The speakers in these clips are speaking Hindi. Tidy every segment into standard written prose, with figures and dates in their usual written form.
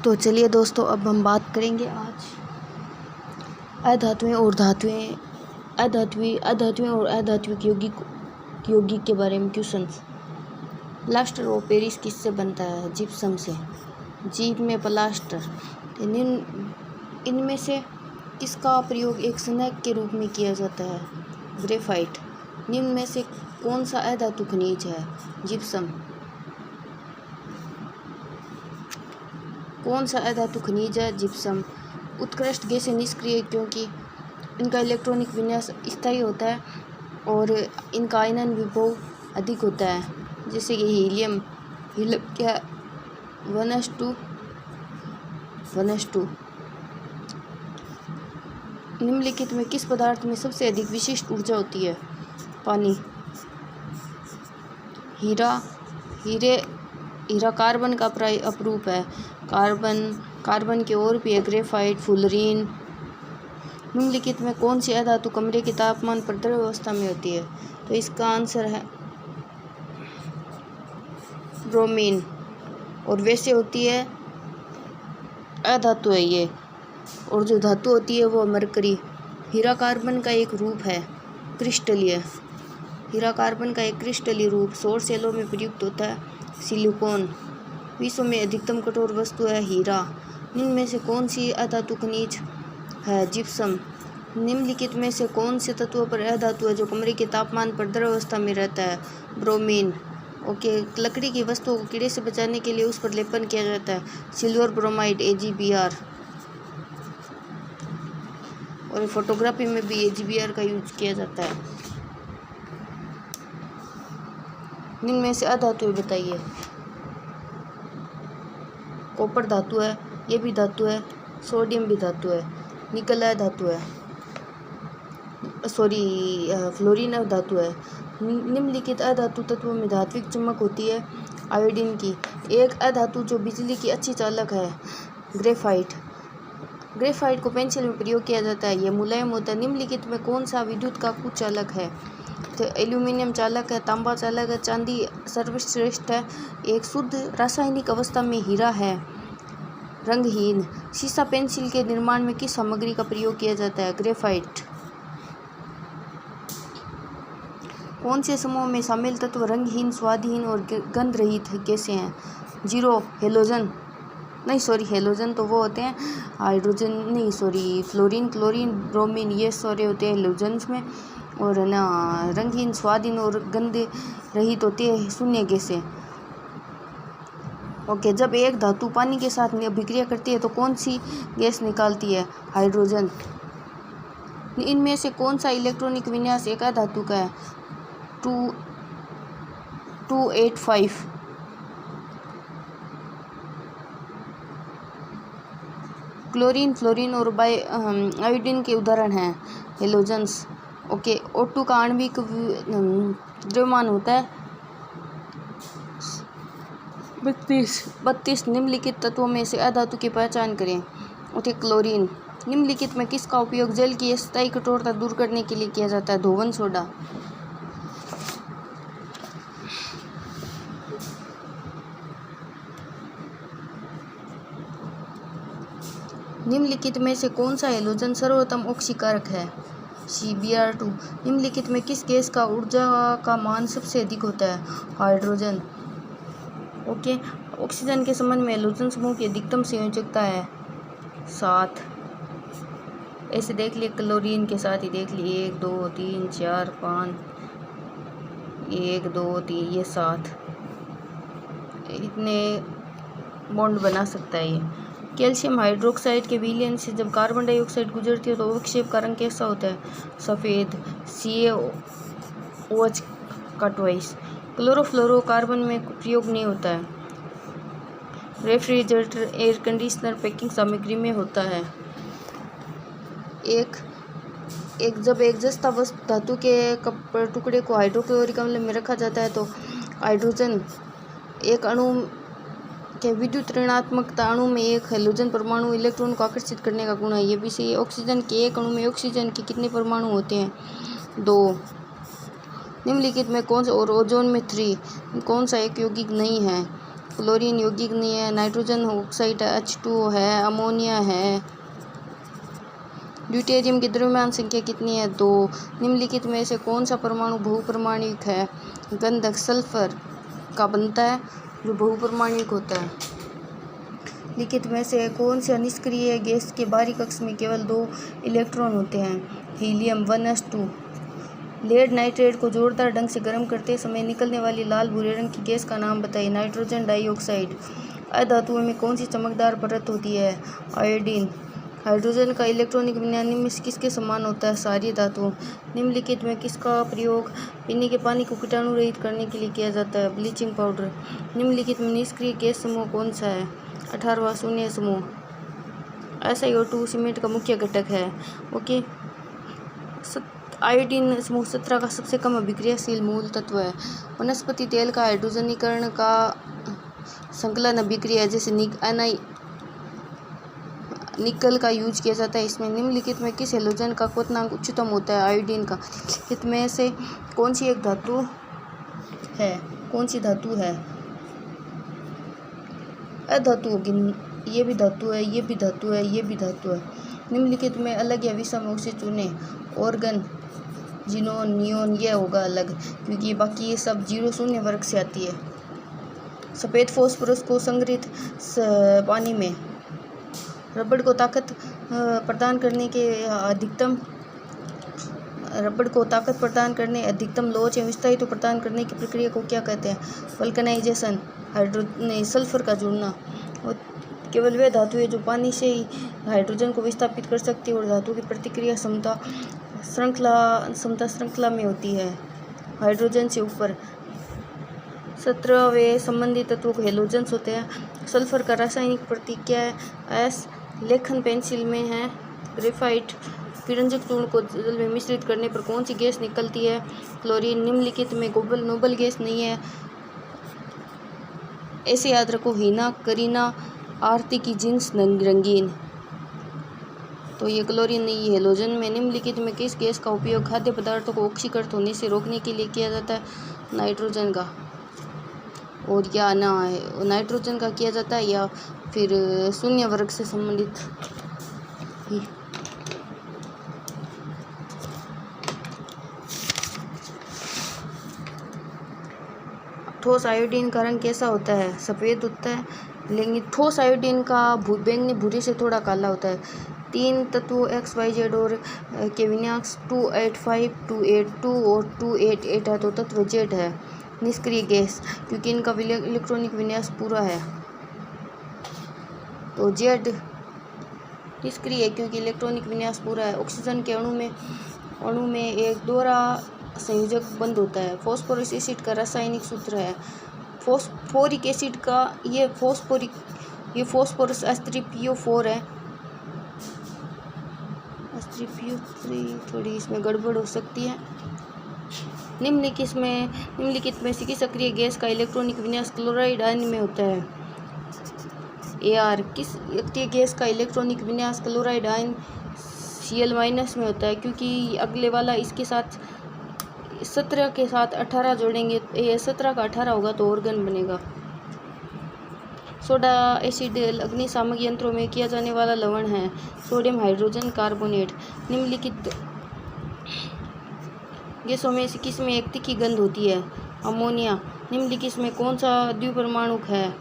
तो चलिए दोस्तों, अब हम बात करेंगे आज अधातुएं और धातुएं, अधातुएं और अधात्विक यौगिक के बारे में क्वेश्चंस। प्लास्टर ऑफ पेरिस किससे बनता है? जिप्सम से। जीप में प्लास्टर। इनमें से किसका प्रयोग एक स्नैक के रूप में किया जाता है? ग्रेफाइट। निम्न में से कौन सा अधातु खनिज है? जिप्सम। कौन सा अधातु खनिज है? जिप्सम। उत्कृष्ट गैसें निष्क्रिय क्योंकि इनका इलेक्ट्रॉनिक विन्यास स्थायी होता है और इनका आयनन विभव अधिक होता है, जैसे कि हीलियम क्या 1s2। निम्नलिखित में किस पदार्थ में सबसे अधिक विशिष्ट ऊर्जा होती है? पानी। हीरा कार्बन का अपरूप है। कार्बन की और भी है ग्रेफाइट, फुलरीन। निम्नलिखित में कौन सी अधातु कमरे के तापमान पर द्रव अवस्था में होती है? तो इसका आंसर है ब्रोमीन। और वैसे होती है अधातु है ये, और जो धातु होती है वो मरकरी। हीरा कार्बन का एक रूप है क्रिस्टलीय। हीरा कार्बन का एक क्रिस्टलीय रूप सौर सेलों में प्रयुक्त होता है। सिलिकॉन। विश्व में अधिकतम कठोर वस्तु है हीरा। निम्न में से कौन सी अधातु खनिज है? जिप्सम। निम्नलिखित में से कौन से तत्वों पर अधातु है जो कमरे के तापमान पर द्रव अवस्था में रहता है? ब्रोमीन। ओके। लकड़ी की वस्तुओं को कीड़े से बचाने के लिए उस पर लेपन किया जाता है। Silver bromide, AgBr। और फोटोग्राफी में भी AgBr का यूज किया जाता है। निम्न में से अधातु बताइए। कॉपर धातु है, ये भी धातु है। सोडियम भी धातु है। निकल धातु है, फ्लोरीन धातु है। निम्नलिखित अधातु तत्वों में धात्विक चमक होती है आयोडीन की। एक अधातु जो बिजली की अच्छी चालक है ग्रेफाइट। ग्रेफाइट को पेंसिल में प्रयोग किया जाता है, यह मुलायम होता है। निम्नलिखित में कौन सा विद्युत का कुचालक है? तो एल्यूमिनियम चालक है, तांबा चालक है, चांदी सर्वश्रेष्ठ है। एक शुद्ध रासायनिक अवस्था में हीरा है रंगहीन। सीसा पेंसिल के निर्माण में किस सामग्री का प्रयोग किया जाता है? ग्रेफाइट। कौन से समूह में शामिल तत्व रंगहीन, स्वादहीन और गंध रहित गैसें हैं? 0 हेलोजन। हेलोजन तो वो होते हैं हाइड्रोजन, फ्लोरीन, क्लोरीन, ब्रोमीन, ये सारे होते हैं हेलोजन्स में। और ना रंगहीन, स्वादहीन और गंध रहित होती है शून्य गैसें। ओके। जब एक धातु पानी के साथ अभिक्रिया करती है तो कौन सी गैस निकालती है? हाइड्रोजन। इनमें से कौन सा इलेक्ट्रॉनिक विन्यास एक धातु का है? 285। क्लोरीन, फ्लोरीन और आयोडीन के उदाहरण हैं हेलोजन्स। ओके। O2 का आणविक द्रव्यमान होता है 32। निम्नलिखित तत्वों में से अधातु की पहचान करें। ओके। क्लोरीन। निम्नलिखित में किसका उपयोग जल की अस्थायी कठोरता दूर करने के लिए किया जाता है? धोवन सोडा। निम्नलिखित में से कौन सा हेलोजन सर्वोत्तम ऑक्सीकारक है? Cbr2। निम्नलिखित में किस गैस का ऊर्जा का मान सबसे अधिक होता है? हाइड्रोजन। ओके। ऑक्सीजन के संबंध में हेलोजन समूह की अधिकतम संयोजकता है 7। ऐसे देख लिए, क्लोरीन के साथ ही देख लिए 1 2 3 4 5, 1 2 3, ये 7 इतने बॉन्ड बना सकता है ये। कैल्शियम हाइड्रोक्साइड के विलयन से जब कार्बन डाइऑक्साइड गुजरती है तो अवक्षेप का रंग कैसा होता है? सफ़ेद। CaOH का 2। क्लोरोफ्लोरोकार्बन में प्रयोग नहीं होता है। रेफ्रिजरेटर, एयर कंडीशनर, पैकिंग सामग्री में होता है। जब एक जस्ता धातु के टुकड़े को हाइड्रोक्लोरिक अम्ल में रखा जाता है तो हाइड्रोजन एक अणु के विद्युत ऋणात्मकता अणु में एक हेलोजन परमाणु इलेक्ट्रॉन को आकर्षित करने का गुण है। ये भी सही है। ऑक्सीजन के एक अणु में ऑक्सीजन के कितने परमाणु होते हैं? 2। निम्नलिखित में कौन सा, और ओजोन में 3, कौन सा एक यौगिक नहीं है? क्लोरीन यौगिक नहीं है, नाइट्रोजन ऑक्साइड H2O है, अमोनिया है। ड्यूटेरियम की द्रव्यमान संख्या कितनी है? 2। निम्नलिखित में से कौन सा परमाणु बहुपरमाणुक है? गंधक सल्फर का बनता है जो बहुपरमाणुक होता है। लिखित में से कौन सा निष्क्रिय गैस के बाहरी कक्ष में केवल 2 इलेक्ट्रॉन होते हैं? Helium 1s2। लेड नाइट्रेट को जोरदार ढंग से गर्म करते समय निकलने वाली लाल भूरे रंग की गैस का नाम बताइए। Nitrogen dioxide. अधातुओं में कौन सी चमकदार परत होती है? आयोडीन। हाइड्रोजन का इलेक्ट्रॉनिक विन्यास निम्न में किसके समान होता है? सारी धातुओं। निम्नलिखित में किसका प्रयोग पीने के पानी को कीटाणु रहित करने के लिए किया जाता है? Bleaching powder. निम्नलिखित में निष्क्रिय गैस समूह कौन सा है? 18वां शून्य समूह। SiO2 सीमेंट का मुख्य घटक है। ओके। आयोडीन समूह 17 का सबसे कम अभिक्रियाशील मूल तत्व है। वनस्पति तेल का हाइड्रोजनीकरण का संकलन अभिक्रिया है, जैसे निकल का यूज किया जाता है। इसमें निम्नलिखित में किस हेलोजन का क्वथनांक उच्चतम होता है? आयोडीन का। निम्नलिखित में से कौन सी एक धातु है? कौन सी धातु है? अधातु होगी। ये भी धातु है, ये भी धातु है, ये भी धातु है। निम्नलिखित में अलग या विषम अवशेष चुने। Organ, xenon, neon. ये होगा अलग, क्योंकि बाकी ये सब 0 0 वर्ग से आती है। सफ़ेद फास्फोरस को संग्रहित पानी में रबड़ को ताकत प्रदान करने अधिकतम लोच एवं विस्थापित प्रदान करने की प्रक्रिया को क्या कहते हैं? वल्कनाइजेशन। सल्फर का जुड़ना। और केवल वे धातु है जो पानी से ही हाइड्रोजन को विस्थापित कर सकती है और धातु की प्रतिक्रिया क्षमता श्रृंखला में होती है हाइड्रोजन से ऊपर। 17वें संबंधित तत्वों को हेलोजन्स होते हैं। सल्फर का रासायनिक प्रतीक क्या है? S। लेखन पेंसिल में है ग्रेफाइट। विरंजक चूर्ण को जल में मिश्रित करने पर कौन सी गैस निकलती है? क्लोरीन। निम्नलिखित में नोबल गैस नहीं है, ऐसे याद रखो। हीना, करीना, आरती की जींस रंगीन। तो ये क्लोरीन नहीं है। हेलोजन में निम्नलिखित में किस गैस का उपयोग खाद्य पदार्थों को ऑक्सीकृत होने से रोकने के लिए किया जाता है? नाइट्रोजन का। और या ना नाइट्रोजन का किया जाता है या फिर शून्य वर्ग से संबंधित ही। ठोस आयोडीन का रंग कैसा होता है? सफ़ेद होता है, लेकिन ठोस आयोडीन का बैंगनी भूरे से थोड़ा काला होता है। 3 तत्वों XYZ और के विन्यास 285, 282 और 288 है, तो तत्व Z है। निष्क्रिय गैस, क्योंकि इनका इलेक्ट्रॉनिक विन्यास पूरा है, तो Z निष्क्रिय है क्योंकि इलेक्ट्रॉनिक विन्यास पूरा है। ऑक्सीजन के अणु में एक दोहरा संयोजक बंद होता है। फॉस्फोरस एसिड का रासायनिक सूत्र है। फॉस्फोरिक एसिड का ये फॉस्फोरस H3PO4 है। H3PO3 थोड़ी इसमें गड़बड़ हो सकती है। निम्नलिखित में से किस सक्रिय गैस का इलेक्ट्रॉनिक विन्यास क्लोराइड आयन में होता है? Ar। किस सक्रिय गैस का इलेक्ट्रॉनिक विन्यास क्लोराइड आयन Cl- में होता है? क्योंकि अगले वाला इसके साथ 17 के साथ 18 जोड़ेंगे, ये 17 का 18 होगा तो ऑर्गन बनेगा। सोडा एसिड अग्निशामक यंत्रों में किया जाने वाला लवण है। Sodium hydrogen carbonate. निम्नलिखित गैसों में से किस में एक तीखी गंध होती है? अमोनिया। निम्नलिखित में कौन सा द्विपरमाणुक है?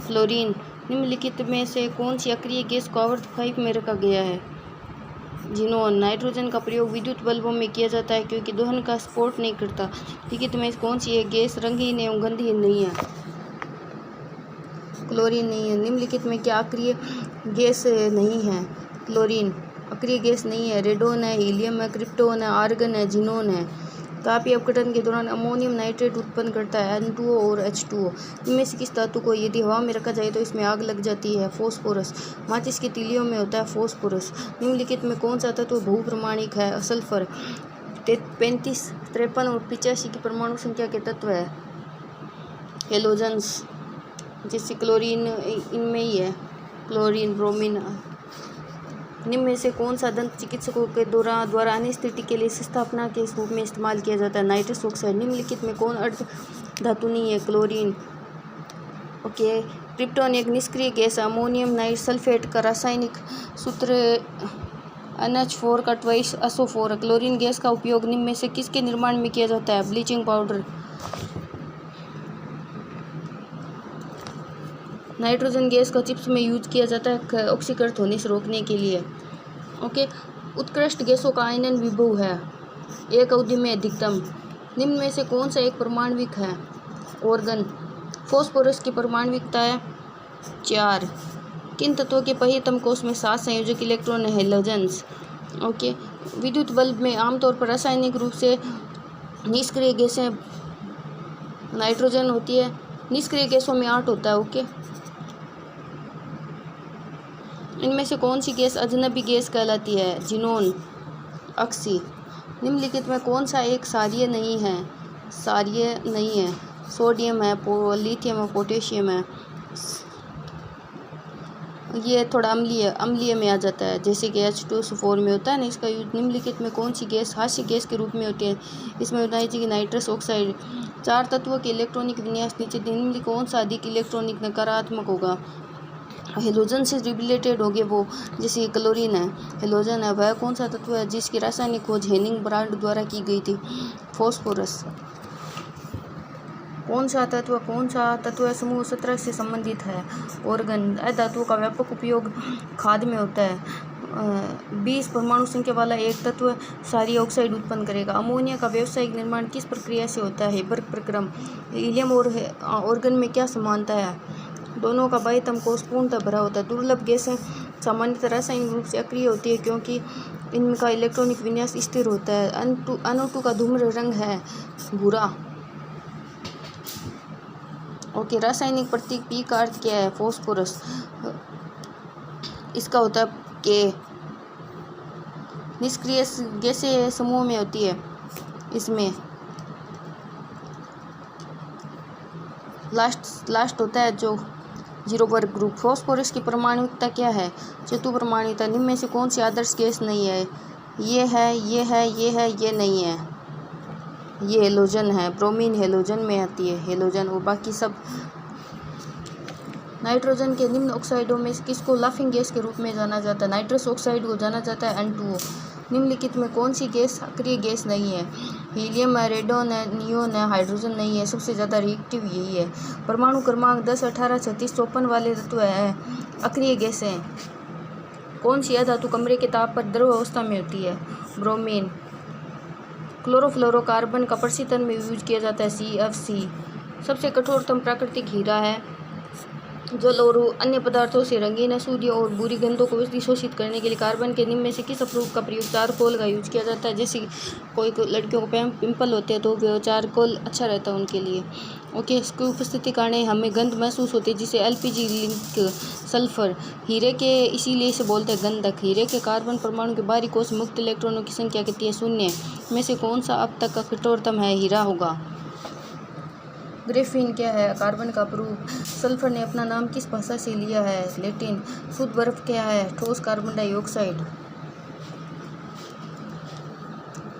फ्लोरीन। निम्नलिखित में से कौन सी अक्रिय गैस को आवर्त 5 में रखा गया है? जिनोन। नाइट्रोजन का प्रयोग विद्युत बल्बों में किया जाता है क्योंकि दहन का स्फोट नहीं करता। लिखित में कौन सी एक गैस रंगहीन एवं गंधहीन नहीं है? क्लोरीन नहीं है। निम्नलिखित में क्या अक्रिय गैस नहीं है? क्लोरीन अक्रिय गैस नहीं है। रेडोन है, हीलियम है, क्रिप्टोन है, आर्गन है, जिनोन है। तापीय अपघटन के दौरान अमोनियम नाइट्रेट उत्पन्न करता है, N2O और H2O। इनमें से किस धातु को यदि हवा में रखा जाए तो इसमें आग लग जाती है? फास्फोरस। माचिस की तीलियों में होता है फास्फोरस। निम्नलिखित में कौन सा तत्व बहुप्रमाणिक है? सल्फर। 35, 53 और 85 की परमाणु संख्या के तत्व है हेलोजन्स, जैसे क्लोरीन इनमें ही है, क्लोरीन, ब्रोमीन। निम्न में से कौन सा दंत चिकित्सकों के द्वारा एनेस्थेटिक के लिए स्थापना के रूप में इस्तेमाल किया जाता है? Nitrous oxide. निम्नलिखित में कौन अर्ध धातु नहीं है? क्लोरीन। ओके, क्रिप्टॉन एक निष्क्रिय गैस है। अमोनियम नाइट्रसल्फेट का रासायनिक सूत्र NH4 का ट्वाइस SO4 है। क्लोरीन गैस का उपयोग निम्न में से किसके निर्माण में किया जाता है? Bleaching powder. नाइट्रोजन गैस का चिप्स में यूज किया जाता है ऑक्सीकृत होने से रोकने के लिए। ओके, उत्कृष्ट गैसों का आयनन विभव है एक अवधि में अधिकतम। निम्न में से कौन सा एक परमाणविक है? ऑर्गन। फॉस्फोरस की परमाणविकता है 4। किन तत्वों के पहियतम कोष में 7 संयोजक इलेक्ट्रॉन है? हैलोजन्स। ओके, विद्युत बल्ब में आमतौर पर रासायनिक रूप से निष्क्रिय गैसें नाइट्रोजन होती है। निष्क्रिय गैसों में 8 होता है। ओके, इनमें से कौन सी गैस अजनबी गैस कहलाती है? Xenon, oxy. निम्नलिखित में कौन सा एक क्षारीय नहीं है? क्षारीय नहीं है। सोडियम है, लिथियम है, पोटेशियम है। ये थोड़ा अम्लीय में आ जाता है, जैसे कि H2SO4 में होता है ना। इसका यूज निम्नलिखित में कौन सी गैस हास्य गैस के रूप में होती है? इसमें बताई जाएगी नाइट्रस ऑक्साइड। 4 तत्वों के इलेक्ट्रॉनिक विन्यास नीचे निम्नलिखित कौन सा अधिक इलेक्ट्रॉनिक नकारात्मक होगा? हेलोजन से रिलेटेड होंगे वो, जैसे क्लोरीन है, हेलोजन है। वह कौन सा तत्व है जिसकी रासायनिक खोज हेनिंग ब्रांड द्वारा की गई थी? फॉस्फोरस। कौन सा तत्व समूह 17 से संबंधित है? ऑर्गन। अधातुओं का व्यापक उपयोग खाद में होता है। 20 परमाणु संख्या वाला एक तत्व क्षारीय ऑक्साइड उत्पन्न करेगा। अमोनिया का व्यावसायिक निर्माण किस प्रक्रिया से होता है? हेबर्ग प्रक्रम। हीलियम और ऑर्गन में क्या समानता है? दोनों का बाह्यतम कोष पूर्णतः भरा होता है। दुर्लभ गैसें सामान्यतः रासायनिक रूप से अक्रिय होती है क्योंकि इनका इलेक्ट्रॉनिक विन्यास स्थिर होता है। NO2 का धूम्र रंग है भूरा। ओके, रासायनिक प्रतीक P का अर्थ क्या है? फॉस्फोरस। इसका होता है K। निष्क्रिय गैसें समूह में होती है। इसमें लास्ट होता है जो 0 वर्ग ग्रुप। फॉस्फोरस की परमाणुकता क्या है? चतुर्परमाणुकता। निम्न में से कौन सी आदर्श गैस नहीं है? ये है, ये है, ये है, ये नहीं है। ये हेलोजन है। ब्रोमीन हेलोजन में आती है, हेलोजन, और बाकी सब। नाइट्रोजन के निम्न ऑक्साइडों में किसको लाफिंग गैस के रूप में जाना जाता है? नाइट्रस ऑक्साइड को जाना जाता है N2O। निम्नलिखित में कौन सी गैस अक्रिय गैस नहीं है? हीलियम है, रेडोन है, नियोन है, हाइड्रोजन नहीं है। सबसे ज़्यादा रिएक्टिव यही है। परमाणु क्रमांक 10, 18, 36, 54 वाले तत्व है अक्रिय गैसें। कौन सी धातु कमरे के ताप पर द्रव अवस्था में होती है? ब्रोमीन। क्लोरोफ्लोरोकार्बन का प्रशीतन में यूज किया जाता है CFC। सबसे कठोरतम प्राकृतिक हीरा है जल और अन्य पदार्थों से रंगीन है। सूर्य और बुरी गंधों को विशोषित करने के लिए कार्बन के निम्न में से किस अपरूप का प्रयोग? चारकोल का यूज किया जाता है। जैसे कोई लड़कियों को पिंपल होते हैं तो वो चारकोल अच्छा रहता है उनके लिए। ओके, इसकी उपस्थिति कारण हमें गंध महसूस होती है जिसे LPG लिंक सल्फर। हीरे के इसीलिए इसे बोलते हैं गंधक। हीरे के कार्बन परमाणु के बाहरी कोष मुक्त इलेक्ट्रॉनों की संख्या कितनी है? 0 में से कौन सा अब तक का कठोरतम है? हीरा होगा। ग्रेफीन क्या है? कार्बन का अपरूप। सल्फर ने अपना नाम किस भाषा से लिया है? लैटिन। शुद्ध बर्फ क्या है? ठोस कार्बन डाइऑक्साइड।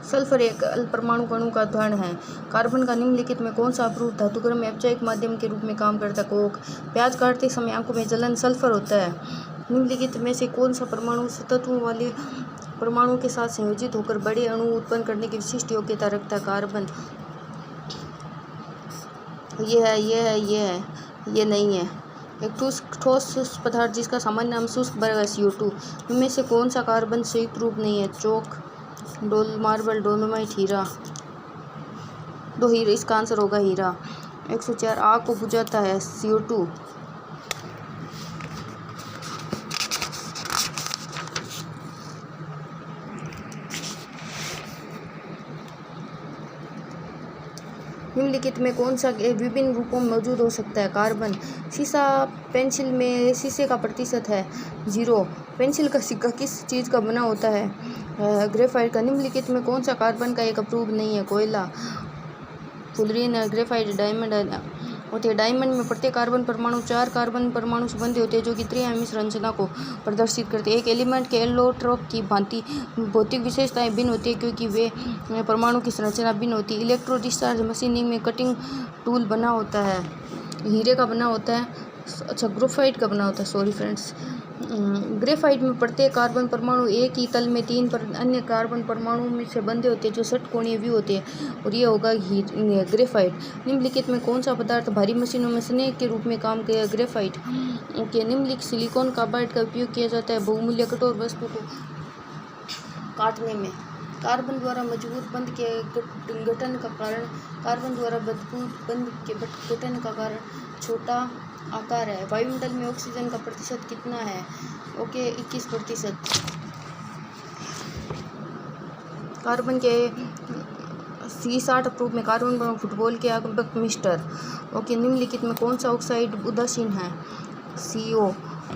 सल्फर एक अल्परमाणु अणु का उदाहरण है। कार्बन का निम्नलिखित में कौन सा अपरूप धातुक्रम में अपचयक माध्यम के रूप में काम करता है? कोक। प्याज काटते समय आंखों में जलन सल्फर होता है। निम्नलिखित में से कौन सा परमाणु तत्वों वाले परमाणु के साथ संयोजित होकर बड़े अणु उत्पन्न करने की विशिष्ट योग्यता रखता है? कार्बन। ये है, ये है, ये है, ये नहीं है। एक ठोस पदार्थ जिसका सामान्य नाम शुष्क बर्फ है CO2। इनमें से कौन सा कार्बन संयुक्त रूप नहीं है? चौक, मार्बल, डोलोमाइट, हीरा। हीरा इसका आंसर होगा हीरा। 104 आग को बुझाता है? CO2। निम्नलिखित में कौन सा विभिन्न रूपों में मौजूद हो सकता है? कार्बन। शीशा पेंसिल में शीशे का प्रतिशत है 0। पेंसिल का सिक्का किस चीज़ का बना होता है? ग्रेफाइट का। निम्नलिखित में कौन सा कार्बन का एक अपरूप नहीं है? कोयला। फुलरीन है, ग्रेफाइट, डायमंड होते हैं। डायमंड में प्रत्येक कार्बन परमाणु 4 कार्बन परमाणु से बंधे होते हैं जो कि त्रिआयामी संरचना को प्रदर्शित करते हैं। एक एलिमेंट के एलोट्रोप की भांति भौतिक विशेषताएं भिन्न होती है क्योंकि वे परमाणु की संरचना भिन्न होती है। इलेक्ट्रो डिस्चार्ज मशीनिंग में कटिंग टूल बना होता है हीरे का बना होता है, अच्छा ग्रेफाइट का बना होता है, सॉरी फ्रेंड्स। ग्रेफाइट में प्रत्येक कार्बन परमाणु एक ही तल में 3 अन्य कार्बन परमाणु में से बंधे होते हैं जो षटकोणीय व्यू होते हैं, और ये होगा ग्रेफाइट। निम्नलिखित में कौन सा पदार्थ भारी मशीनों में स्नेह के रूप में काम करेगा? ग्रेफाइट। ओके, निम्नलिखित सिलिकॉन कार्बाइड का उपयोग किया जाता है बहुमूल्य कठोर वस्तु को काटने में। कार्बन द्वारा मजबूत बंध के गठन का कारण कार्बन द्वारा मजबूत बंध के गठन का कारण छोटा आकार है। वायुमंडल में ऑक्सीजन का प्रतिशत कितना है? ओके, 21%। कार्बन के C60 प्रूफ में कार्बन फुटबॉल के आगंतुक मिस्टर। ओके, निम्नलिखित में कौन सा ऑक्साइड उदासीन है? CO।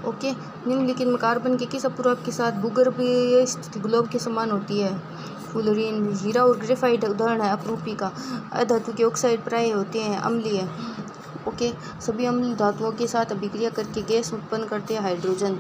ओके, निम्नलिखित में कार्बन के किस अपरूप के साथ भूगर्भीय ग्लोब के समान होती है? फ्लोरीन। हीरा और ग्रेफाइट उदाहरण है अपरूपी का। अधातु के ऑक्साइड प्राय होते हैं अम्लीय। ओके, सभी अम्ल धातुओं के साथ अभिक्रिया करके गैस उत्पन्न करते हैं हाइड्रोजन।